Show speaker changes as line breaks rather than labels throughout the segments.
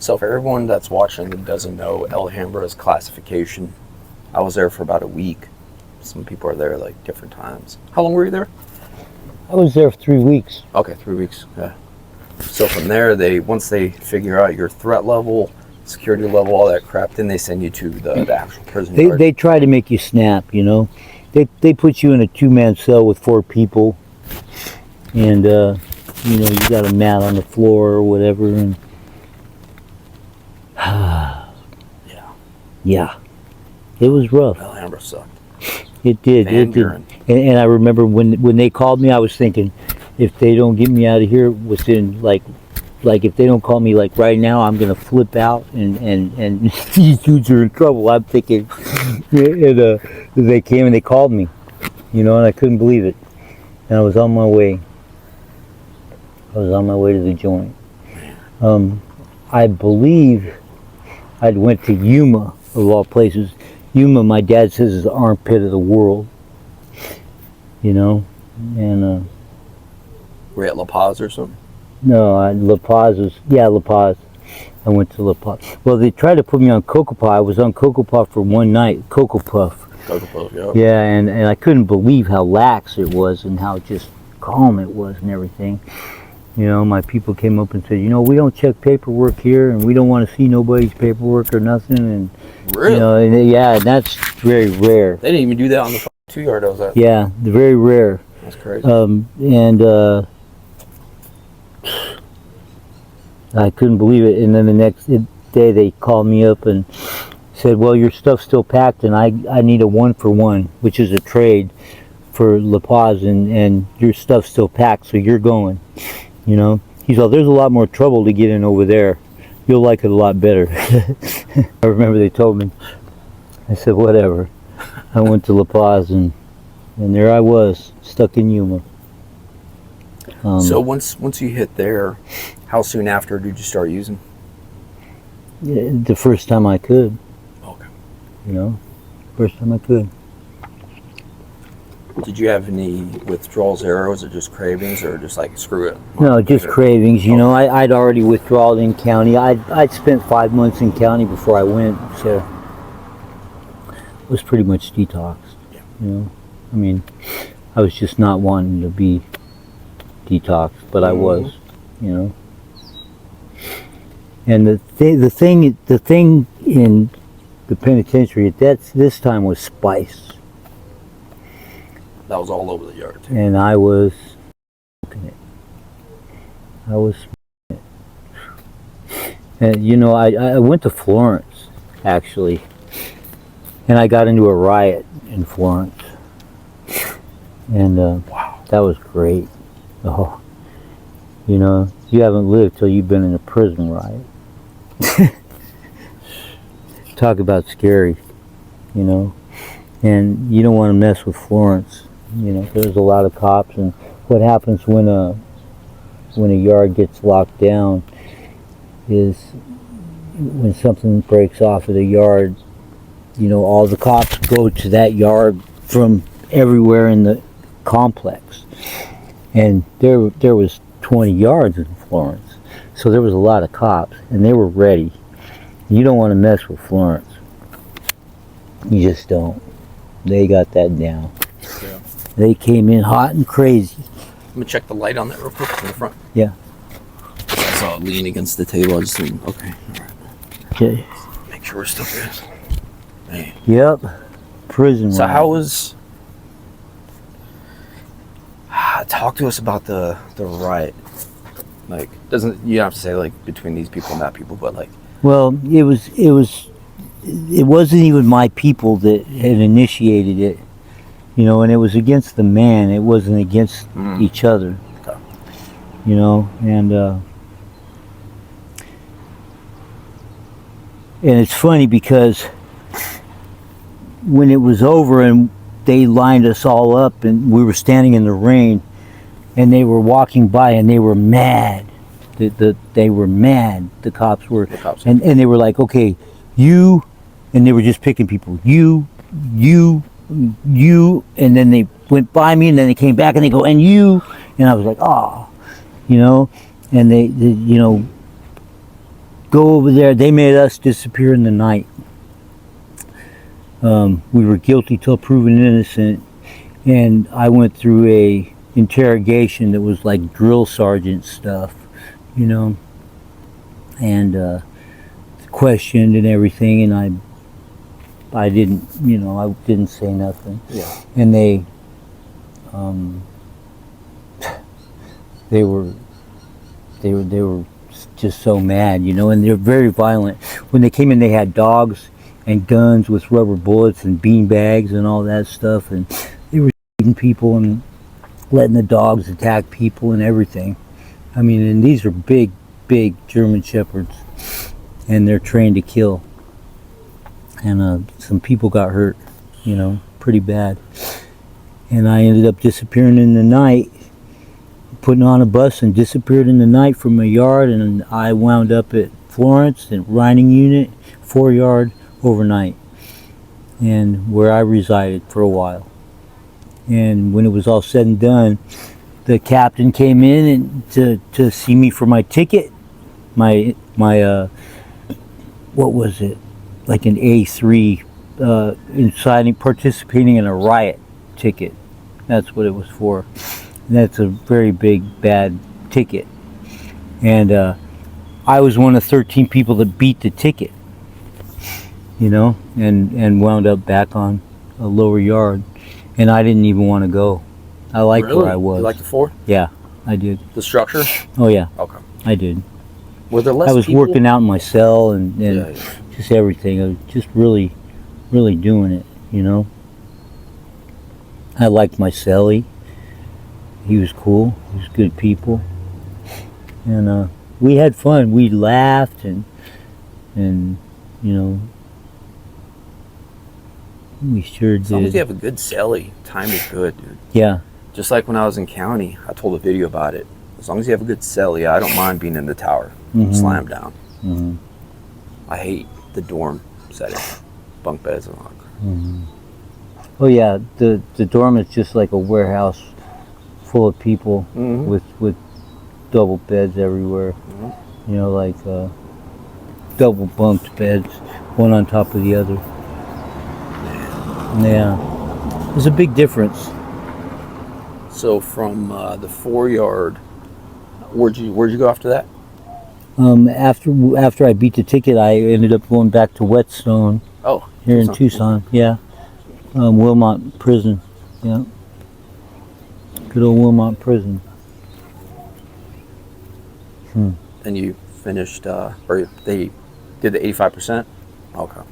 So for everyone that's watching that doesn't know Alhambra's classification, I was there for about a week. Some people are there like different times. How long were you there?
I was there for 3 weeks.
Okay, 3 weeks. Yeah. So from there, once they figure out your threat level, security level, all that crap, then they send you to the actual prison yard.
They try to make you snap, you know. They put you in a 2-man cell with 4 people, and you know, you got a mat on the floor or whatever, and yeah, it was rough.
Alhambra sucked.
It did. It did. And I remember when they called me, I was thinking, if they don't get me out of here within like if they don't call me like right now, I'm gonna flip out and these dudes are in trouble. I'm thinking, and they came and they called me, you know, and I couldn't believe it. And I was on my way. I was on my way to the joint. I believe I went to Yuma, of all places. Yuma, my dad says, is the armpit of the world. You know, and
we're at La Paz or something.
No, La Paz was, La Paz. I went to La Paz. Well, they tried to put me on Cocoa Puff. I was on Cocoa Puff for one night. Cocoa Puff.
Cocoa Puff, yeah.
Yeah, and I couldn't believe how lax it was and how just calm it was and everything. You know, my people came up and said, you know, we don't check paperwork here, and we don't want to see nobody's paperwork or nothing. And
really?
You know, and that's very rare.
They didn't even do that on the 2-yard I was at.
Yeah, very rare.
That's crazy.
I couldn't believe it. And then the next day they called me up and said, well, your stuff's still packed, and I need a 1-for-1, which is a trade for La Paz, and your stuff's still packed, so you're going. You know, he's like, there's a lot more trouble to get in over there. You'll like it a lot better. I remember they told me. I said, whatever. I went to La Paz, and there I was, stuck in Yuma.
So once you hit there, how soon after did you start using?
Yeah, the first time I could.
Okay.
You know, first time I could.
Did you have any withdrawals there, or was it just cravings, or just like screw it?
No, just cravings. You know, I'd already withdrawed in county. I'd spent 5 months in county before I went, so it was pretty much detoxed.
Yeah.
You know, I mean, I was just not wanting to be detoxed, but I was. You know, and the thing in the penitentiary this time was spice.
That was all over the yard too.
And I was smoking it. I was smoking it. And you know, I went to Florence, actually, and I got into a riot in Florence. And
wow,
that was great. Oh, you know, you haven't lived till you've been in a prison riot. Talk about scary, you know. And you don't want to mess with Florence. You know, there's a lot of cops, and what happens when a yard gets locked down is when something breaks off of the yard, you know, all the cops go to that yard from everywhere in the complex. And there was 20 yards in Florence, so there was a lot of cops, and they were ready. You don't want to mess with Florence. You just don't. They got that down.
Yeah.
They came in hot and crazy.
Let me check the light on that real quick in the front.
Yeah.
I saw it lean against the table. I just didn't. Okay. All right.
Okay.
Make sure we're still good. Man.
Yep. Prison.
So
riot.
how was? Talk to us about the riot. Like, doesn't you don't have to say like between these people and that people, but like.
Well, it wasn't even my people that had initiated it, you know, and it was against the man. It wasn't against each other,
okay.
You know, and it's funny because when it was over and they lined us all up and we were standing in the rain and they were walking by and they were mad. They were mad, the cops were. And they were like, okay, you, and they were just picking people. You, and then they went by me and then they came back and they go, and you. And I was like, oh, you know, and they you know, go over there. They made us disappear in the night. We were guilty till proven innocent, and I went through a interrogation that was like drill sergeant stuff, you know, and questioned and everything, and I didn't, you know, I didn't say nothing.
Yeah.
And they were just so mad, you know, and they're very violent. When they came in, they had dogs and guns with rubber bullets and bean bags and all that stuff, and they were shooting people and letting the dogs attack people and everything. I mean, and these are big German Shepherds, and they're trained to kill. And some people got hurt, you know, pretty bad. And I ended up disappearing in the night, putting on a bus and disappeared in the night from my yard, and I wound up at Florence, at Riding Unit, 4 yard overnight, and where I resided for a while. And when it was all said and done, the captain came in and to see me for my ticket, my what was it, like an A3, participating in a riot ticket. That's what it was for. And that's a very big bad ticket, and I was one of 13 people that beat the ticket, you know, and wound up back on a lower yard, and I didn't even want to go. I liked
Really?
where I was.
You liked the 4?
Yeah, I did.
The structure?
Oh yeah,
Okay.
I did.
Were there less
I was
people?
working out in my cell and
Yeah.
just everything. I was just really doing it, you know. I liked my cellie. He was cool. He was good people, and we had fun. We laughed and you know, we sure did.
As long as you have a good celly, time is good, dude.
Yeah.
Just like when I was in county, I told a video about it. As long as you have a good celly, I don't mind being in the tower. Slam down.
Mm-hmm.
I hate the dorm setting, bunk beds and all.
Oh yeah, the dorm is just like a warehouse full of people with double beds everywhere. You know, like double bunked beds, one on top of the other. Yeah, there's a big difference.
So from the 4 yard, where'd you go after that?
After I beat the ticket, I ended up going back to Whetstone.
Oh,
here in Tucson. Yeah, Wilmot Prison. Yeah, good old Wilmot Prison.
And you finished, or they did the 85%? Okay.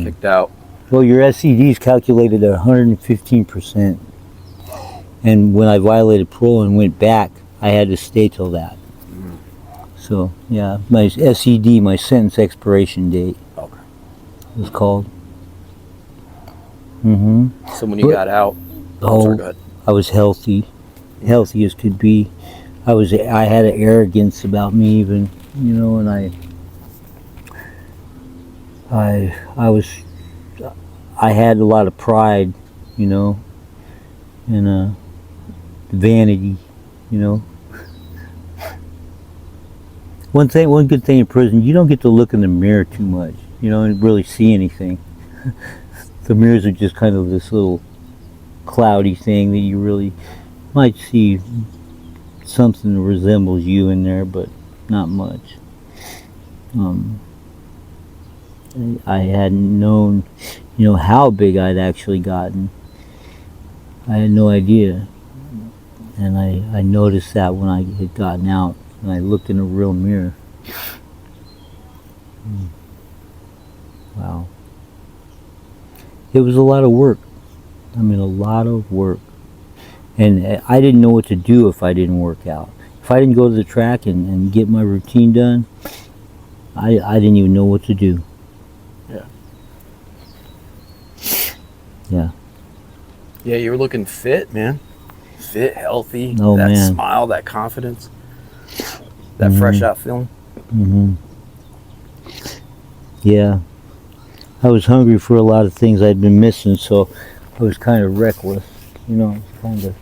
Kicked out.
Well, your SED is calculated at 115%. And when I violated parole and went back, I had to stay till that. So, yeah, my SED, my sentence expiration date, was called.
So when you got out,
I was healthy as could be. I had an arrogance about me even, you know, and I had a lot of pride, you know, and vanity, you know. One good thing in prison, you don't get to look in the mirror too much, you know, and really see anything. The mirrors are just kind of this little cloudy thing that you really might see something that resembles you in there, but not much. I hadn't known, you know, how big I'd actually gotten. I had no idea. And I noticed that when I had gotten out and I looked in a real mirror. Wow. It was a lot of work. I mean, a lot of work. And I didn't know what to do if I didn't work out. If I didn't go to the track and get my routine done, I didn't even know what to do. Yeah.
Yeah, you were looking fit, man. Fit, healthy.
Oh,
that
man.
smile, that confidence, that fresh out feeling.
Yeah. I was hungry for a lot of things I'd been missing, so I was kind of reckless. You know, kind of,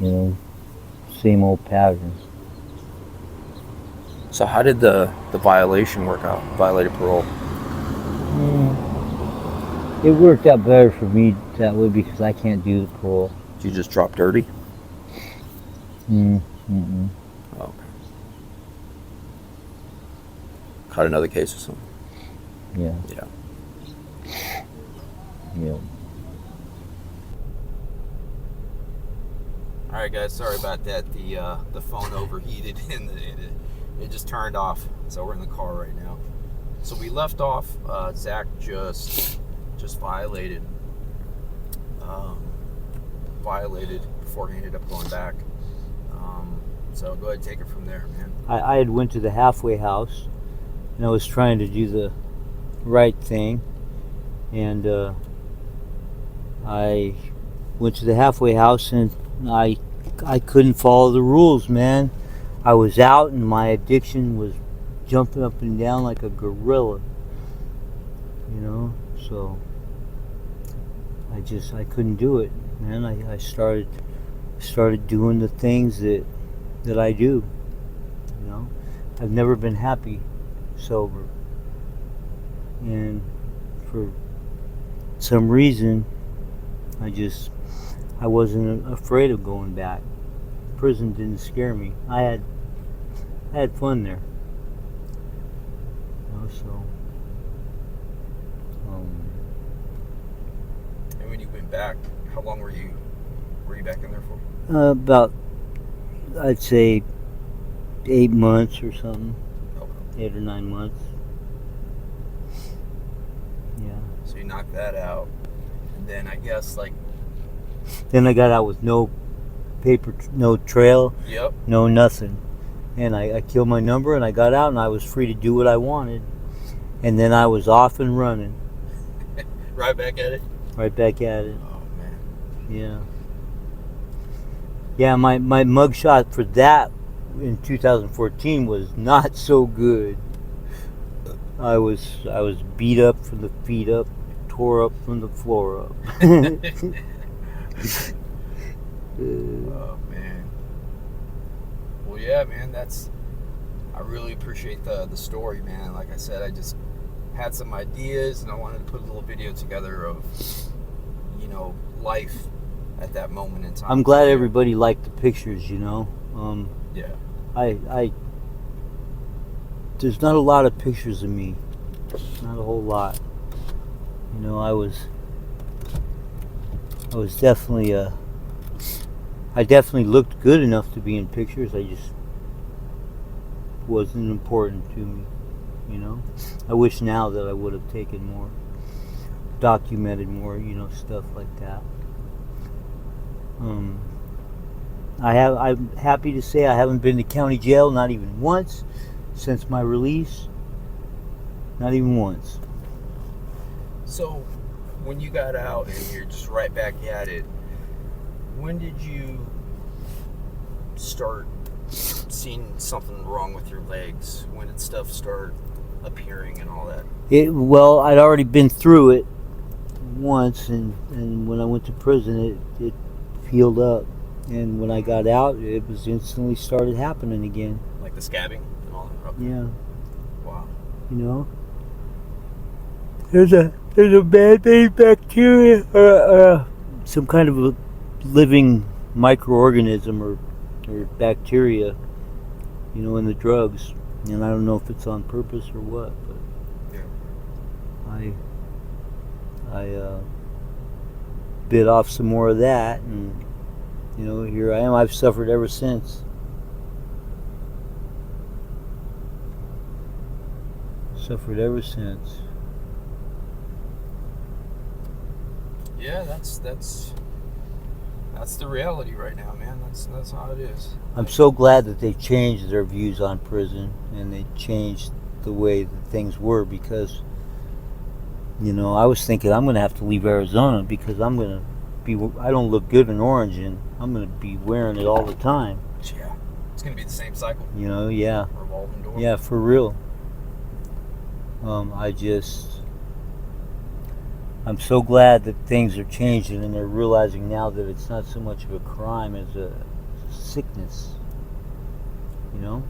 you know, same old pattern.
So how did the violation work out? Violated parole.
It worked out better for me that way because I can't do the parole.
Did you just drop dirty?
Mm-mm.
Oh, okay. Caught another case or something?
Yeah.
Yeah.
Yeah.
All right, guys. Sorry about that. The phone overheated and it just turned off. So we're in the car right now. So we left off. Zack just violated before he ended up going back. So go ahead and take it from there, man.
I had went to the halfway house, and I was trying to do the right thing, and I went to the halfway house, and I couldn't follow the rules, man. I was out, and my addiction was jumping up and down like a gorilla, you know. So I couldn't do it, man. I started doing the things that I do, you know. I've never been happy sober, and for some reason I wasn't afraid of going back. Prison didn't scare me. I had fun there, you know. So
And when you went back, how long were you back in there for?
about, I'd say 8 months or something.
Okay.
8 or 9 months. Yeah.
So you knocked that out, and then I guess
Then I got out with no paper, no trail,
yep.
no nothing. And I killed my number, and I got out, and I was free to do what I wanted. And then I was off and running.
Right back at it.
Right back at it.
Oh man.
Yeah. Yeah, my mugshot for that in 2014 was not so good. I was beat up from the feet up, tore up from the floor up.
Oh man. Well, yeah, man. I really appreciate the story, man. Like I said, I just had some ideas, and I wanted to put a little video together of, you know, life at that moment in time.
I'm glad everybody liked the pictures, you know.
Yeah.
I there's not a lot of pictures of me. Not a whole lot. You know, I was definitely I definitely looked good enough to be in pictures. I just wasn't important to me, you know. I wish now that I would have taken more, documented more, you know, stuff like that. I'm happy to say I haven't been to county jail, not even once, since my release. Not even once.
So, when you got out and you're just right back at it, when did you start seeing something wrong with your legs? When did stuff start appearing and all that?
Well, I'd already been through it once, and when I went to prison, it healed up. And when I got out, it was instantly started happening again.
Like the scabbing and all that? Okay.
Yeah.
Wow.
You know? There's a bad bacteria or some kind of a living microorganism or bacteria, you know, in the drugs. And I don't know if it's on purpose or what, but
yeah.
I bit off some more of that, and you know, here I am. I've suffered ever since. Suffered ever since.
Yeah, that's the reality right now, man. That's how it is.
I'm so glad that they changed their views on prison, and they changed the way that things were, because, you know, I was thinking I'm going to have to leave Arizona because I don't look good in orange, and I'm going to be wearing it all the time.
Yeah, it's going to be the same cycle.
You know, yeah.
Revolving door.
Yeah, for real. I'm so glad that things are changing, and they're realizing now that it's not so much of a crime as a sickness. You know?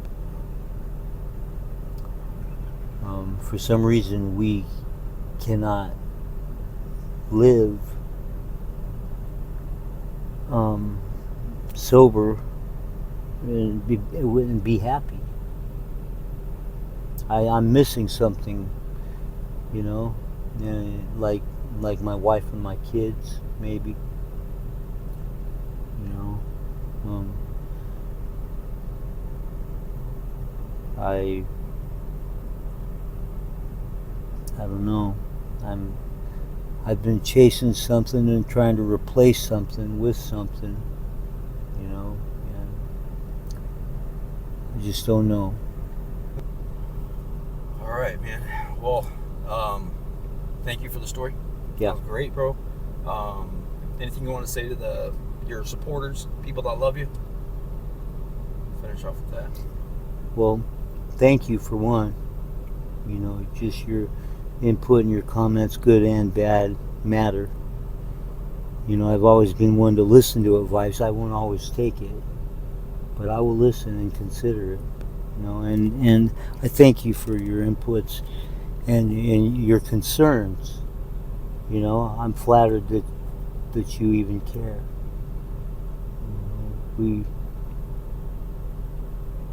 For some reason, we cannot live sober and be happy. I'm missing something, you know, like my wife and my kids, maybe, you know. I don't know. I've been chasing something and trying to replace something with something, you know, and I just don't know.
All right, man. Well, thank you for the story.
Yeah.
That was great, bro. Anything you want to say to your supporters, people that love you? Finish off with that.
Well, thank you for one. You know, just your input and your comments, good and bad, matter. You know, I've always been one to listen to advice. I won't always take it, but I will listen and consider it. You know, and I thank you for your inputs and your concerns. You know, I'm flattered that you even care. You know,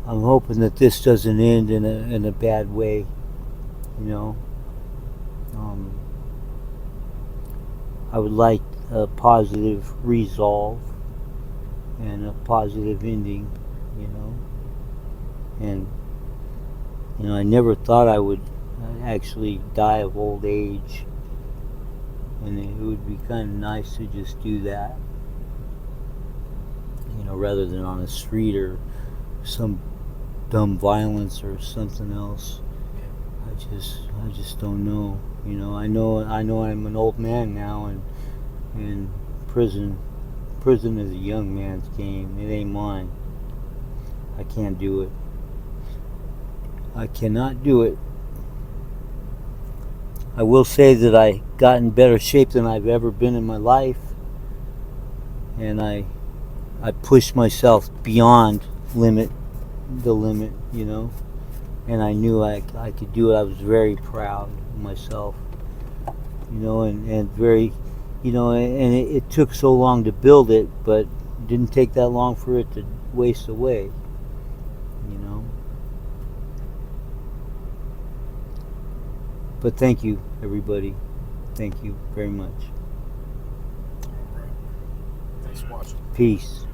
I'm hoping that this doesn't end in a bad way. You know, I would like a positive resolve and a positive ending. You know, and you know, I never thought I would actually die of old age, and it would be kind of nice to just do that. You know, rather than on a street or some dumb violence or something else. I just don't know. You know, I know I'm an old man now, and prison is a young man's game. It ain't mine. I can't do it. I cannot do it. I will say that I got in better shape than I've ever been in my life, and I pushed myself beyond the limit, you know, and I knew I could do it. I was very proud of myself, you know, and very, you know, and it took so long to build it, but it didn't take that long for it to waste away, you know. But thank you, everybody. Thank you very much.
All right. Thanks for watching.
Peace.